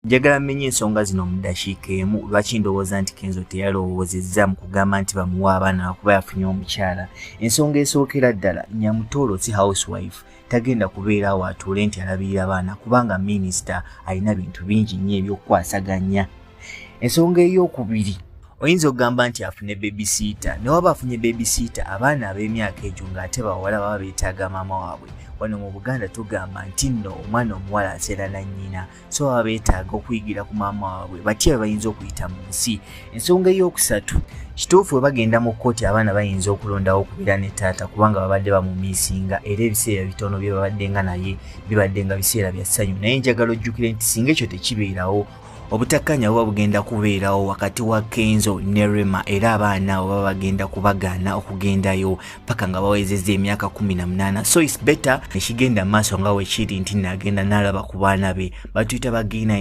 Njagala menye ensonga zino mu ddakiika emu lwaki ndowooza nti Kenzo teyalowoozezza mu kugamba nti bamuwa abaana kuba yafunye omukyala. Ensonga esookera ddala, Nyamutoolo si housewife, tagenda kubeera awo atuule nti alabirira abaana kubanga minisita alina bintu bingi nnyo ebyokukwasaganya. Ensonga ey'okubiri, oyinza okugamba nti afune babysitter, ne waba afunye babysitter abaana ab'emyaka egyo ng'ate bawala baba beetaaga maama waabwe. Wano mu Buganda tugamba nti nno omwana omuwala aseera na nnyina, so baba beetaaga okuyigira ku maama waabwe batya bayinza okuyita mu nsi. Ensonga ey'okusatu, kituufu bwe bagenda mu kkooti abaana bayinza okulondawo okubeera ne taata kubanga babadde bamumiisinga era ebiseera bitono bye babadde nga naye bibadde nga biseera bya ssanyu, naye njagala ojjukire nti singa ekyo tekibeerawo obutakkaanya buba bugenda kubeerawo wakati wa Kenzo ne Rema era abaana abo baba bagenda kubagaana okugendayo paka nga bawezezza emyaka 18. So it's better ekigenda maaso nga weekiri nti nagenda n'alaba ku baana be batuyita bagina